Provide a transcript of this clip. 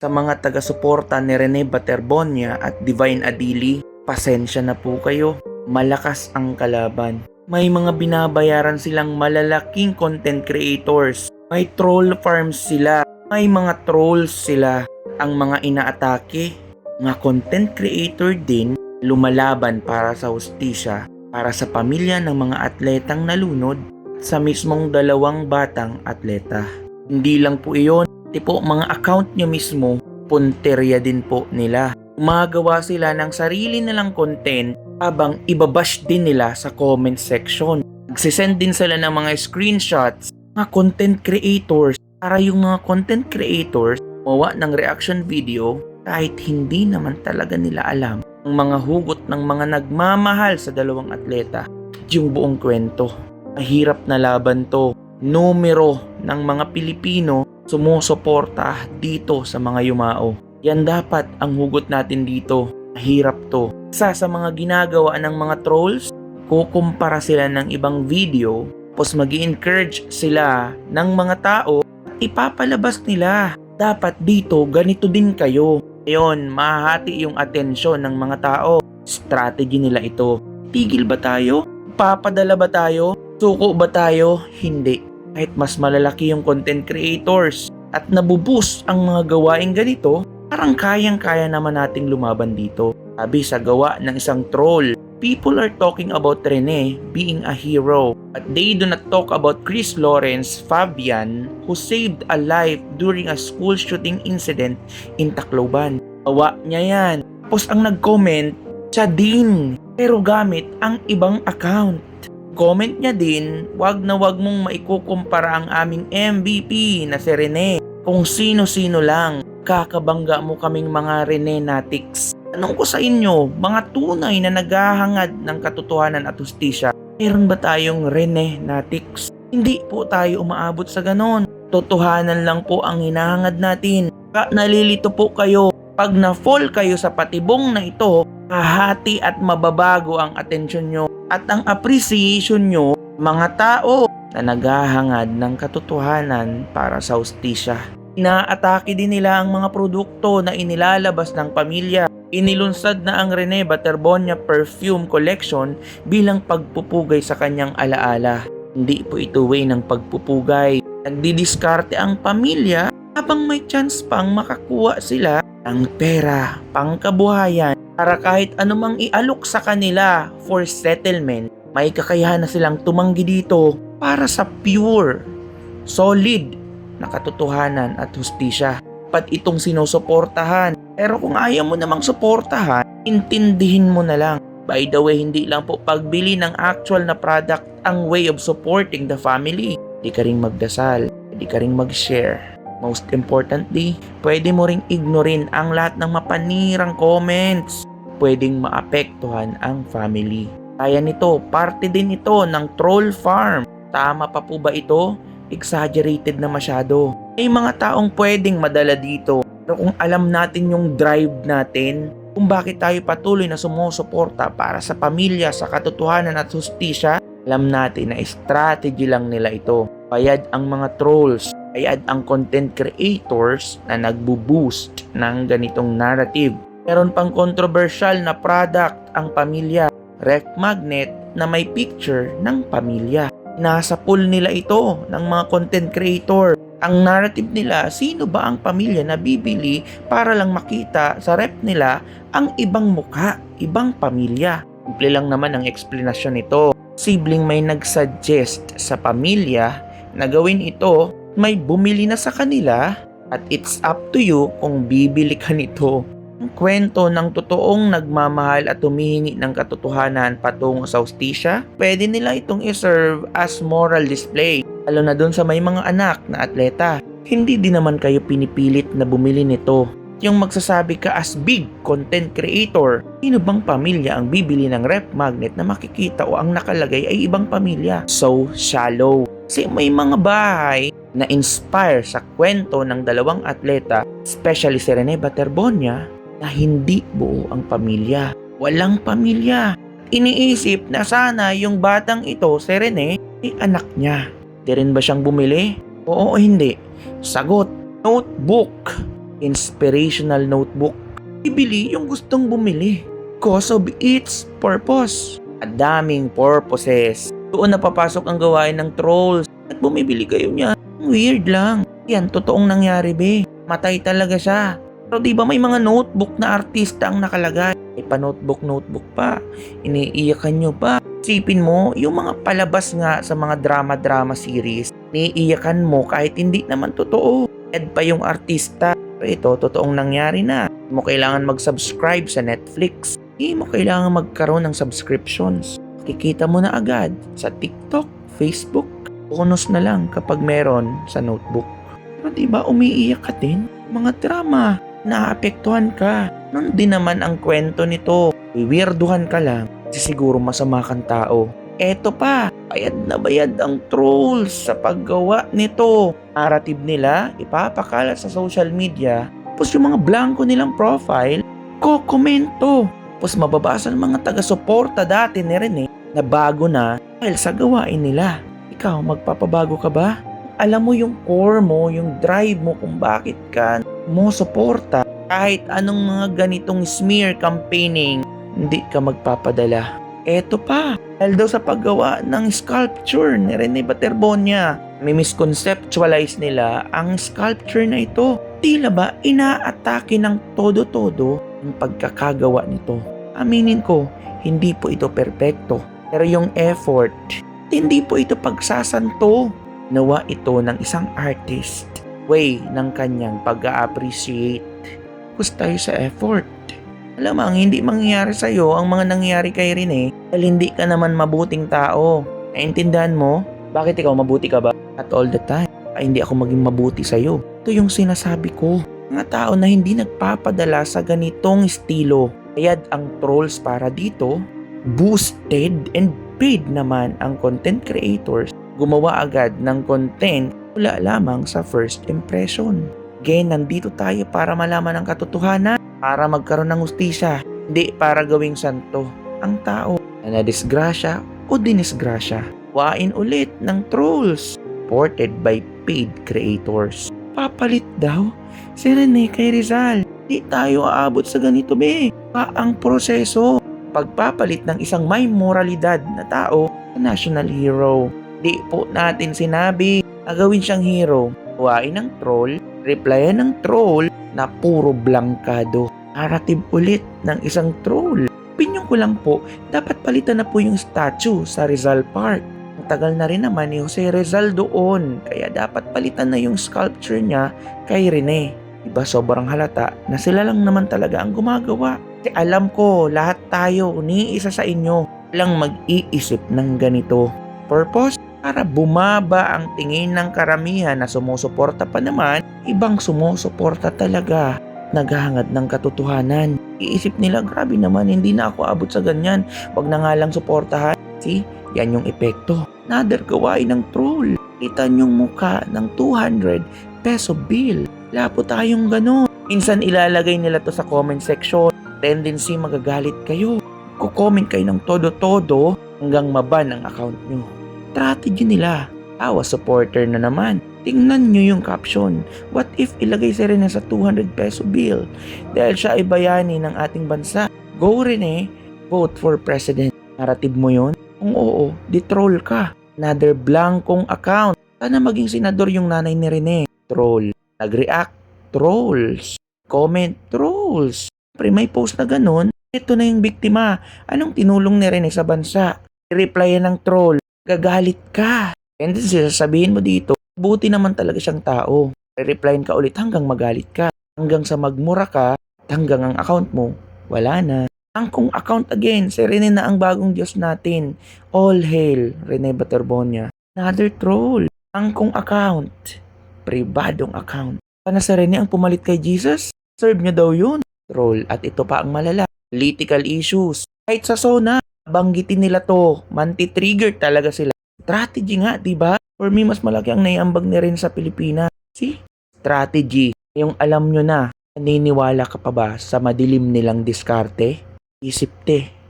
Sa mga taga-suporta ni Rene Baterbonia at Divine Adili, pasensya na po kayo. Malakas ang kalaban. May mga binabayaran silang malalaking content creators. May troll farms sila. May mga trolls sila. Ang mga inaatake, mga content creator din, lumalaban para sa hustisya, para sa pamilya ng mga atletang nalunod sa mismong dalawang batang atleta. Hindi lang po iyon, tipo mga account nyo mismo, punterya din po nila. Gumagawa sila ng sarili nilang content habang ibabash din nila sa comment section. Nagsisend din sila ng mga screenshots, mga content creators, para yung mga content creators mawa ng reaction video kahit hindi naman talaga nila alam ang mga hugot ng mga nagmamahal sa dalawang atleta. Yung buong kwento. Mahirap na laban to. Numero ng mga Pilipino sumusuporta dito sa mga yumao. Yan dapat ang hugot natin dito. Mahirap to. Isa sa mga ginagawa ng mga trolls, kukumpara sila ng ibang video, tapos mag-i-encourage sila ng mga tao at ipapalabas nila. Dapat dito, ganito din kayo. Ngayon, mahahati yung atensyon ng mga tao. Strategy nila ito. Tigil ba tayo? Papadala ba tayo? Suko ba tayo? Hindi. Kahit mas malalaki yung content creators at nabuboost ang mga gawaing ganito, parang kayang-kaya naman nating lumaban dito. Sabi sa gawa ng isang troll, people are talking about Rene being a hero, but they do not talk about Chris Lawrence Fabian who saved a life during a school shooting incident in Tacloban. Gawa niya yan. Tapos ang nag-comment, siya din, pero gamit ang ibang account. Comment niya din, wag na wag mong maikukumpara ang aming MVP na si Rene. Kung sino-sino lang, kakabangga mo kaming mga Renenatics. Tanong ko sa inyo, mga tunay na naghahangad ng katotohanan at hustisya, meron ba tayong Renenatics? Hindi po tayo umaabot sa ganon. Totohanan lang po ang hinahangad natin. Nalilito po kayo. Pag na-fall kayo sa patibong na ito, hahati at mababago ang atensyon nyo at ang appreciation nyo, mga tao na naghahangad ng katotohanan para sa hustisya. Inaatake din nila ang mga produkto na inilalabas ng pamilya. Inilunsad na ang Rene Baterbonia Perfume Collection bilang pagpupugay sa kanyang alaala. Hindi po ito way ng pagpupugay. Nagdidiskarte ang pamilya habang may chance pang makakuha sila ng pera, pangkabuhayan, para kahit anumang ialok sa kanila for settlement, may kakayahan na silang tumanggi dito para sa pure, solid na katotohanan at hustisya. Dapat itong sinusuportahan. Pero kung ayaw mo namang suportahan, intindihin mo na lang. By the way, hindi lang po pagbili ng actual na product ang way of supporting the family. Hindi ka ring magdasal, hindi ka ring mag-share. Most importantly, pwede mo ring ignorin ang lahat ng mapanirang comments. Pwedeng maapektuhan ang family. Kaya nito, parte din ito ng troll farm. Tama pa po ba ito? Exaggerated na masyado. May mga taong pwedeng madala dito. Pero kung alam natin yung drive natin, kung bakit tayo patuloy na sumusuporta para sa pamilya, sa katotohanan at hustisya, alam natin na strategy lang nila ito. Bayad ang mga trolls, bayad ang content creators na nagbo-boost ng ganitong narrative. Meron pang controversial na product ang pamilya, ref magnet na may picture ng pamilya. Nasa pool nila ito ng mga content creator. Ang narrative nila, sino ba ang pamilya na bibili para lang makita sa rep nila ang ibang mukha, ibang pamilya. Simple lang naman ang explanation nito. Sibling may nagsuggest sa pamilya na gawin ito, may bumili na sa kanila at it's up to you kung bibili ka nito. Ang kwento ng totoong nagmamahal at humihingi ng katotohanan patungo sa hustisya, pwede nila itong iserve as moral display. Lalo na dun sa may mga anak na atleta. Hindi din naman kayo pinipilit na bumili nito. Yung magsasabi ka as big content creator, sino bang pamilya ang bibili ng ref magnet na makikita o ang nakalagay ay ibang pamilya? So shallow. Kasi may mga bahay na inspire sa kwento ng dalawang atleta, especially si Rene Baterbonia, na hindi buo ang pamilya. Walang pamilya. Iniisip na sana yung batang ito, si Rene, ay anak niya. Di rin ba siyang bumili? Oo o hindi? Sagot, notebook. inspirational notebook. Ibili yung gustong bumili because of its purpose. Daming purposes. Doon napapasok ang gawain ng trolls at bumibili kayo niya. Weird lang. Yan, totoong nangyari be. Matay talaga siya. Pero diba may mga notebook na artista ang nakalagay? May pa-notebook pa. Iniiyakan nyo pa. Sipin mo, yung mga palabas nga sa mga drama series, iniiyakan mo kahit hindi naman totoo. Ed pa yung artista. Pero ito, totoong nangyari na. Hindi mo kailangan mag-subscribe sa Netflix. Hindi mo kailangan magkaroon ng subscriptions. Kikita mo na agad sa TikTok, Facebook. Bonus na lang kapag meron sa notebook. Pero diba umiiyak ka din? Mga drama, naapektuhan ka. Nun din naman ang kwento nito. Weirduhan ka lang kasi siguro masama kang tao. Eto pa, bayad na bayad ang trolls sa paggawa nito. Narrative nila, ipapakalat sa social media. Tapos yung mga blanco nilang profile, kokomento. Tapos mababasa ng mga taga-suporta dati ni Rene na bago na dahil sa gawain nila. Ikaw, magpapabago ka ba? Alam mo yung core mo, yung drive mo kung bakit ka mo suporta. Kahit anong mga ganitong smear campaigning, hindi ka magpapadala. Eto pa, dahil daw sa paggawa ng sculpture ni Rene Baterbonia, may misconceptualize nila ang sculpture na ito. Tila ba inaatake ng todo-todo ang pagkakagawa nito? Aminin ko, hindi po ito perpekto. Pero yung effort, hindi po ito pagsasanto. Nawa ito ng isang artist. Way ng kanyang pag-appreciate. Focus tayo sa effort. Alamang hindi mangyayari sa'yo ang mga nangyayari kay Rene dahil hindi ka naman mabuting tao. Naintindihan mo? Bakit ikaw mabuti ka ba? At all the time. Ay hindi ako maging mabuti sa'yo. Ito yung sinasabi ko. Mga tao na hindi nagpapadala sa ganitong estilo. Bayad ang trolls para dito. Boosted and paid naman ang content creators. Gumawa agad ng content mula lamang sa first impression. Again, nandito tayo para malaman ang katotohanan, para magkaroon ng hustisya, hindi para gawing santo ang tao na nadisgrasya o dinisgrasya. Wain ulit ng trolls, supported by paid creators. Papalit daw si Rene kay Rizal. Di tayo aabot sa ganito be. Ang proseso, pagpapalit ng isang may moralidad na tao sa national hero. Di po natin sinabi na gawin siyang hero. Wain ng troll, replyan ng troll na puro blankado. Narrative ulit ng isang troll. Opinyon ko lang po, dapat palitan na po yung statue sa Rizal Park. Ang tagal na rin naman ni Jose Rizal doon, kaya dapat palitan na yung sculpture niya kay Rene. Diba sobrang halata na sila lang naman talaga ang gumagawa. Kasi alam ko, lahat tayo, ni isa sa inyo, lang mag-iisip ng ganito. Purpose? Para bumaba ang tingin ng karamihan na sumusuporta pa naman, ibang sumusuporta talaga. Naghahangad ng katotohanan. Iisip nila, grabe naman, hindi na ako abot sa ganyan. Wag na nga lang suportahan. See? Yan yung epekto. Another gawain ng troll. Kita yung muka ng 200 peso bill. Wala po tayong gano'n. Minsan ilalagay nila to sa comment section. Tendency magagalit kayo. Kukomment kayo ng todo-todo hanggang maban ang account nyo. Strategy nila. Tawa supporter na naman. Tingnan nyo yung caption. What if ilagay si Rene sa 200 peso bill? Dahil siya ay bayani ng ating bansa. Go Rene, vote for president. Narrative mo yun? Kung oo, di-troll ka. Another blankong account. Sana maging senador yung nanay ni Rene. Troll. Nag-react. Trolls. Comment. Trolls. Pre may post na ganun. Ito na yung biktima. Anong tinulong ni Rene sa bansa? I-replyan ng troll. Gagalit ka. And then sasabihin mo dito, buti naman talaga siyang tao. I-replyan ka ulit hanggang magalit ka. Hanggang sa magmura ka, at hanggang ang account mo, wala na. Angkong account again, si Rene na ang bagong Diyos natin. All hail, Rene Baterbonia. Another troll. Angkong account. Pribadong account. Sana si Rene ang pumalit kay Jesus? Serve niya daw yun. Troll. At ito pa ang malala. Political issues. Kahit sa SONA, banggitin nila to. Manti-trigger talaga sila. Strategy nga, diba? For me, mas malaki ang naiambag ni Rene sa Pilipinas. See? Strategy. Yung alam nyo na, naniniwala ka pa ba sa madilim nilang diskarte? Isip te.